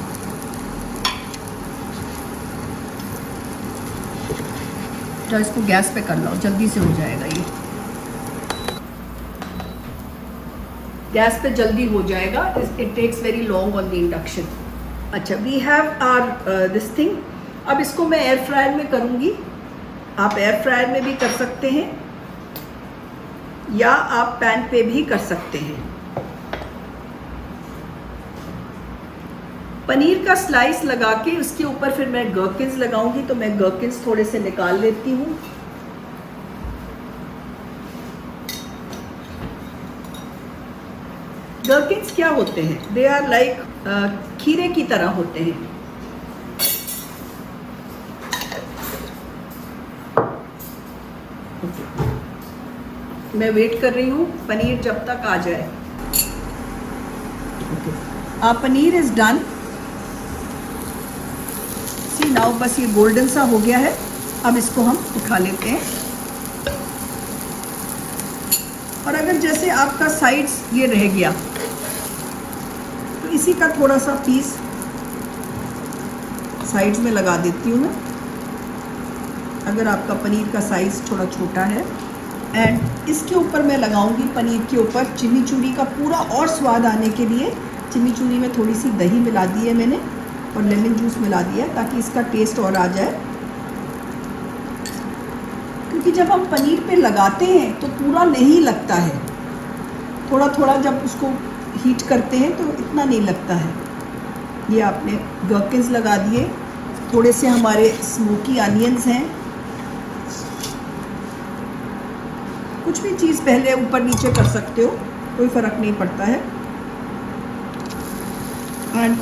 तो इसको गैस पे कर लो, जल्दी से हो जाएगा ये, गैस पे जल्दी हो जाएगा। It takes very long on the induction. अच्छा, we have our this thing. अब इसको मैं एयर फ्रायर में करूँगी। आप एयर फ्रायर में भी कर सकते हैं या आप पैन पे भी कर सकते हैं। पनीर का स्लाइस लगा के उसके ऊपर फिर मैं गर्किन्स लगाऊंगी, तो मैं गर्किन्स थोड़े से निकाल लेती हूँ। गर्किन्स क्या होते हैं? दे आर लाइक खीरे की तरह होते हैं। मैं वेट कर रही हूँ पनीर जब तक आ जाए। Paneer is done. See now, बस ये गोल्डन सा हो गया है। अब इसको हम उठा लेते हैं। और अगर जैसे आपका साइड्स ये रह गया, तो इसी का थोड़ा सा पीस साइड्स में लगा देती हूँ मैं, अगर आपका पनीर का साइज़ थोड़ा छोटा है। एंड इसके ऊपर मैं लगाऊंगी पनीर के ऊपर चिमीचूरी का पूरा और स्वाद आने के लिए। चिमीचूरी में थोड़ी सी दही मिला दी है मैंने और लेमन जूस मिला दिया है, ताकि इसका टेस्ट और आ जाए। क्योंकि जब हम पनीर पे लगाते हैं तो पूरा नहीं लगता है, थोड़ा थोड़ा जब उसको हीट करते हैं तो इतना नहीं लगता है। ये आपने गर्किन्स लगा दिए, थोड़े से हमारे स्मोकी अनियंस हैं। कुछ भी चीज़ पहले ऊपर नीचे कर सकते हो, कोई फ़र्क नहीं पड़ता है। एंड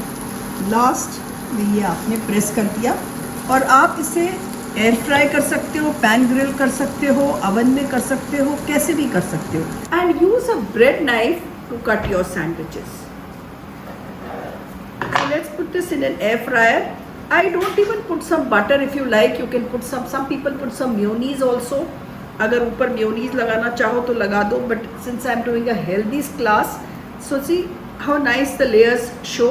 लास्ट में ये आपने प्रेस कर दिया। और आप इसे एयर फ्राई कर सकते हो, पैन ग्रिल कर सकते हो, अवन में कर सकते हो, कैसे भी कर सकते हो। And use a bread knife to cut your sandwiches. So let's put this in an air fryer. I don't even put some butter. If you like, you can put some people put some mayonnaise also. अगर ऊपर mayonnaise लगाना चाहो तो लगा दो, but since I am doing a healthy class, so see how nice the layers show.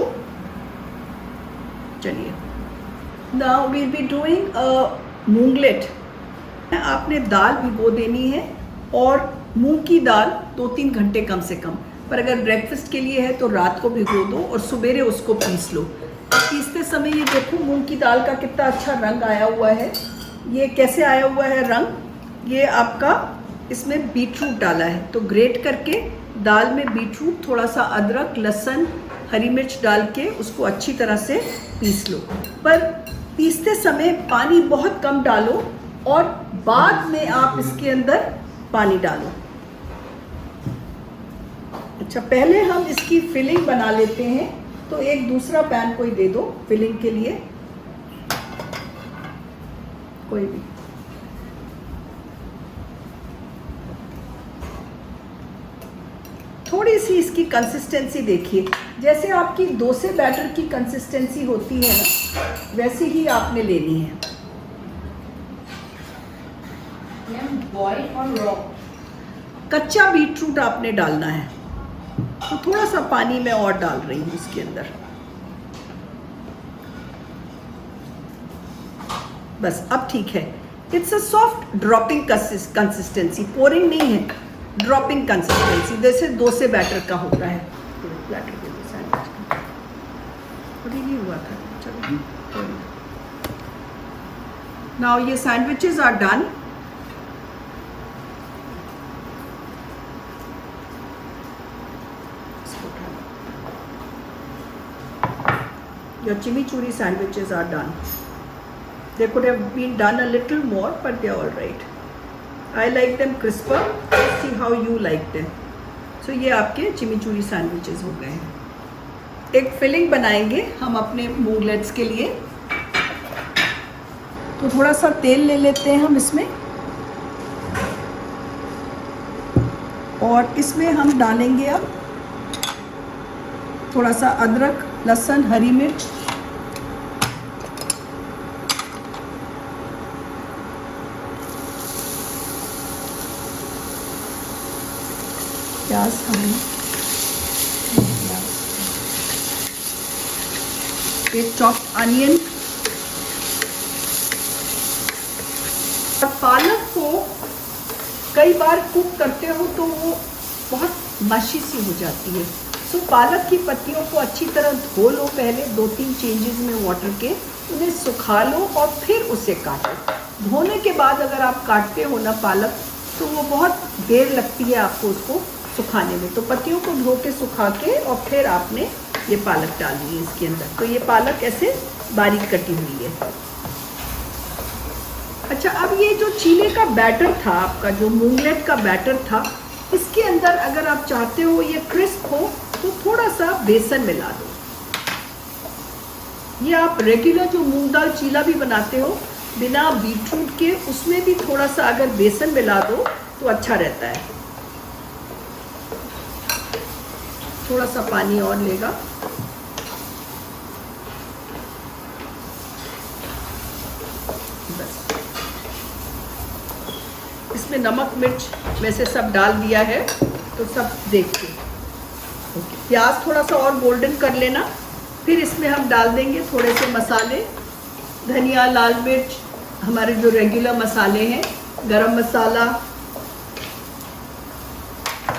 चलिए, now we be doing a moonglet. आपने दाल भिगो देनी है, और मूंग की दाल 2-3 घंटे कम से कम, पर अगर ब्रेकफास्ट के लिए है तो रात को भिगो दो और सवेरे उसको पीस लो। पीसते समय ये देखो मूंग की दाल का कितना अच्छा रंग आया हुआ है। ये कैसे आया हुआ है रंग? ये आपका इसमें बीटरूट डाला है, तो ग्रेट करके दाल में बीटरूट, थोड़ा सा अदरक, लहसुन, हरी मिर्च डाल के उसको अच्छी तरह से पीस लो। पर पीसते समय पानी बहुत कम डालो और बाद में आप इसके अंदर पानी डालो। अच्छा, पहले हम इसकी फिलिंग बना लेते हैं, तो एक दूसरा पैन कोई दे दो फिलिंग के लिए, कोई भी। थोड़ी सी इसकी कंसिस्टेंसी देखिए, जैसे आपकी डोसे बैटर की कंसिस्टेंसी होती है ना, वैसी ही आपने लेनी है। बॉइल और रॉ? कच्चा बीटरूट आपने डालना है, तो थोड़ा सा पानी मैं और डाल रही हूँ इसके अंदर। बस अब ठीक है। It's a soft dropping consistency, pouring नहीं है, ड्रॉपिंग कंसिस्टेंसी, जैसे डोसे बैटर का होता है। बैटर के लिए सैंडविच अभी नहीं हुआ था, चलो। नाउ ये sandwiches are done. Your chimichurri sandwiches are done. They could have been done a little more, but they are all right. I like them crisper. Let's see how you like them. So ये आपके चिमिचूरी sandwiches हो गए हैं। एक filling बनाएंगे हम अपने मूंगलेट्स के लिए। तो थोड़ा सा तेल ले लेते हैं हम इसमें, और इसमें हम डालेंगे अब थोड़ा सा अदरक, लहसुन, हरी मिर्च, प्याज, एक चॉप्ड अनियन। और पालक को कई बार कुक करते हो तो वो बहुत मशी सी हो जाती है, तो पालक की पत्तियों को अच्छी तरह धो लो पहले 2-3 चेंजेस में वाटर के, उन्हें सुखा लो और फिर उसे काटो। धोने के बाद अगर आप काटते हो ना पालक, तो वो बहुत देर लगती है आपको उसको सुखाने में। तो पत्तियों को धो के सुखा के और फिर आपने ये पालक डालनी है इसके अंदर। तो ये पालक ऐसे बारीक कटी हुई है। अच्छा, अब ये जो चीले का बैटर था आपका, जो मूंगलेट का बैटर था, इसके अंदर अगर आप चाहते हो ये क्रिस्प हो तो थोड़ा सा बेसन मिला दो। ये आप रेगुलर जो मूंग दाल चीला भी बनाते हो बिना बीटरूट के, उसमें भी थोड़ा सा अगर बेसन मिला दो तो अच्छा रहता है। थोड़ा सा पानी और लेगा। बस इसमें नमक मिर्च वैसे सब डाल दिया है, तो सब देख के। प्याज थोड़ा सा और गोल्डन कर लेना। फिर इसमें हम डाल देंगे थोड़े से मसाले, धनिया, लाल मिर्च, हमारे जो रेगुलर मसाले हैं, garam masala.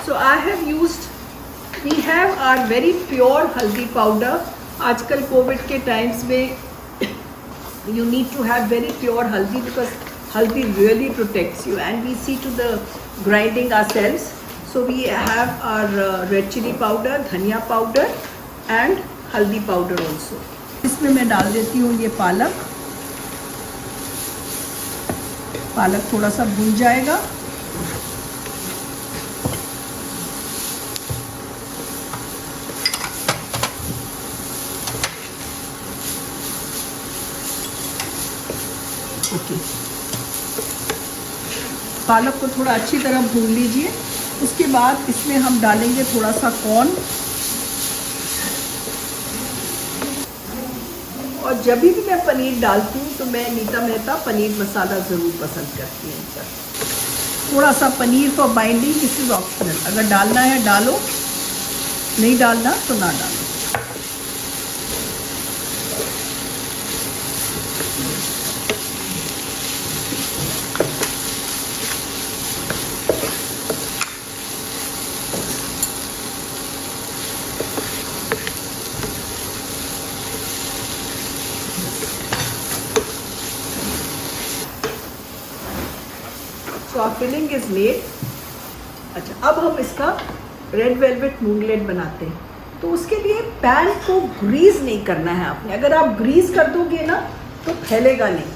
So I have used, we have our very pure haldi powder. आजकल कोविड के टाइम्स में you need to have very pure haldi, because haldi really protects you, and we see to the grinding ourselves. So we have our red chili powder, धनिया powder and हल्दी powder also. इसमें मैं डाल देती हूँ ये पालक। पालक थोड़ा सा भून जाएगा। ओके, पालक को थोड़ा अच्छी तरह भून लीजिए। उसके बाद इसमें हम डालेंगे थोड़ा सा कॉर्न। और जब भी मैं पनीर डालती हूँ तो मैं नीता मेहता पनीर मसाला ज़रूर पसंद करती हूँ सर। थोड़ा सा paneer for binding, this is optional. अगर डालना है डालो, नहीं डालना तो ना डालो। So our filling is made. अच्छा, अब हम इसका रेड वेलवेट मूंगलेट बनाते हैं, तो उसके लिए पैन को ग्रीस नहीं करना है आपने। अगर आप ग्रीस कर दोगे ना तो फैलेगा नहीं।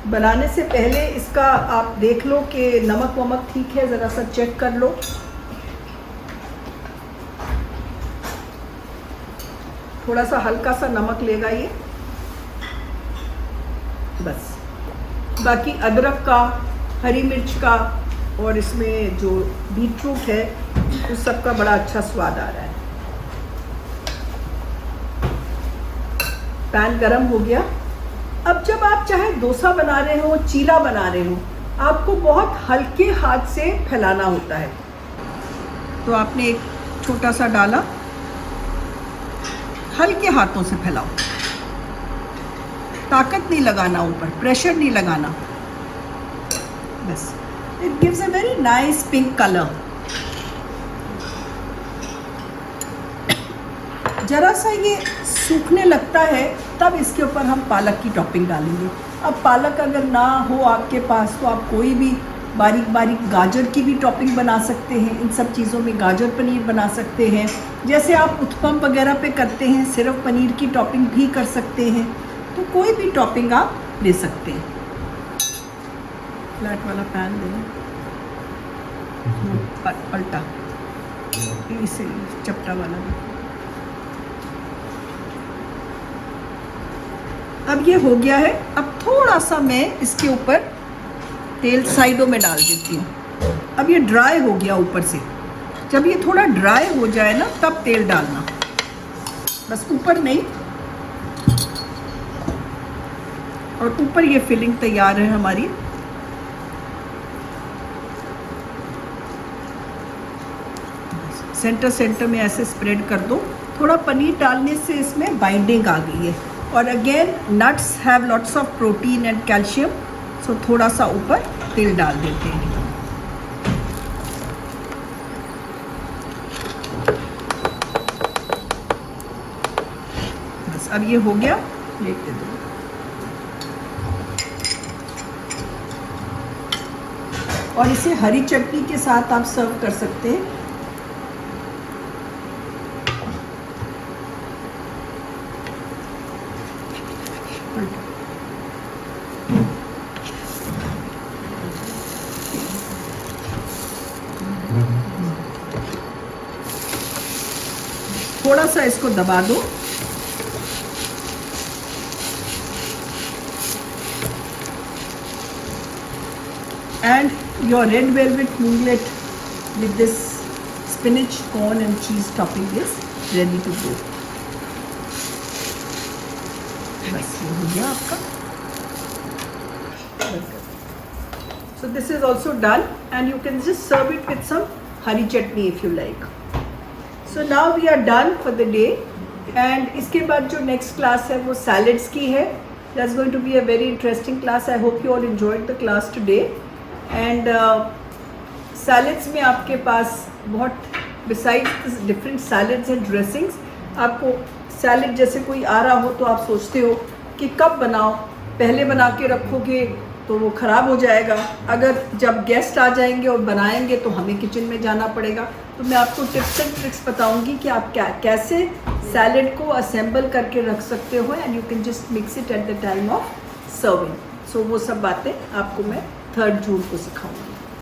बनाने से पहले इसका आप देख लो कि नमक वमक ठीक है, ज़रा सा चेक कर लो। थोड़ा सा हल्का सा नमक लेगा ये, बस। बाकी अदरक का, हरी मिर्च का और इसमें जो बीटरूट है उस सब का बड़ा अच्छा स्वाद आ रहा है। पैन गरम हो गया। अब जब आप चाहे डोसा बना रहे हो, चीला बना रहे हो, आपको बहुत हल्के हाथ से फैलाना होता है। तो आपने एक छोटा सा डाला, हल्के हाथों से फैलाओ, ताकत नहीं लगाना, ऊपर प्रेशर नहीं लगाना, बस। It gives a very nice pink colour. जरा सा ये सूखने लगता है तब इसके ऊपर हम पालक की टॉपिंग डालेंगे। अब पालक अगर ना हो आपके पास तो आप कोई भी बारीक बारीक गाजर की भी टॉपिंग बना सकते हैं। इन सब चीज़ों में गाजर पनीर बना सकते हैं, जैसे आप उत्पम वगैरह पे करते हैं, सिर्फ पनीर की टॉपिंग भी कर सकते हैं। तो कोई भी टॉपिंग आप ले सकते हैं। फ्लैट वाला पैन देना, पलटा, इसे चपटा वाला भी। अब ये हो गया है। अब थोड़ा सा मैं इसके ऊपर तेल साइडों में डाल देती हूँ। अब ये ड्राई हो गया ऊपर से। जब ये थोड़ा ड्राई हो जाए ना तब तेल डालना, बस ऊपर नहीं। और ऊपर ये फिलिंग तैयार है हमारी। सेंटर सेंटर में ऐसे स्प्रेड कर दो। थोड़ा पनीर डालने से इसमें बाइंडिंग आ गई है। और again nuts have lots of protein and calcium, so थोड़ा सा ऊपर तेल डाल देते हैं। बस अब ये हो गया, लेते दो। और इसे हरी चटनी के साथ आप सर्व कर सकते हैं। थोड़ा सा इसको दबा दो। And your red velvet moonglet with this spinach, corn and cheese topping is ready to go. बस ये हो गया आपका। So this is also done and you can just serve it with some Hari chutney if you like. So now we are done for the day and इसके बाद जो next class है वो salads की है. That's going to be a very interesting class. I hope you all enjoyed the class today. And salads में आपके पास बहुत besides different salads and dressings, आपको सैलड जैसे कोई आ रहा हो तो आप सोचते हो कि कब बनाओ, पहले बना के रखोगे तो वो ख़राब हो जाएगा। अगर जब गेस्ट आ जाएंगे और बनाएंगे तो हमें किचन में जाना पड़ेगा। तो मैं आपको टिप्स एंड ट्रिक्स बताऊंगी कि आप कैसे सैलड को असेंबल करके रख सकते हो and you can just mix it at the time of serving. So वो सब बातें आपको मैं 3 जून को सिखाऊंगी।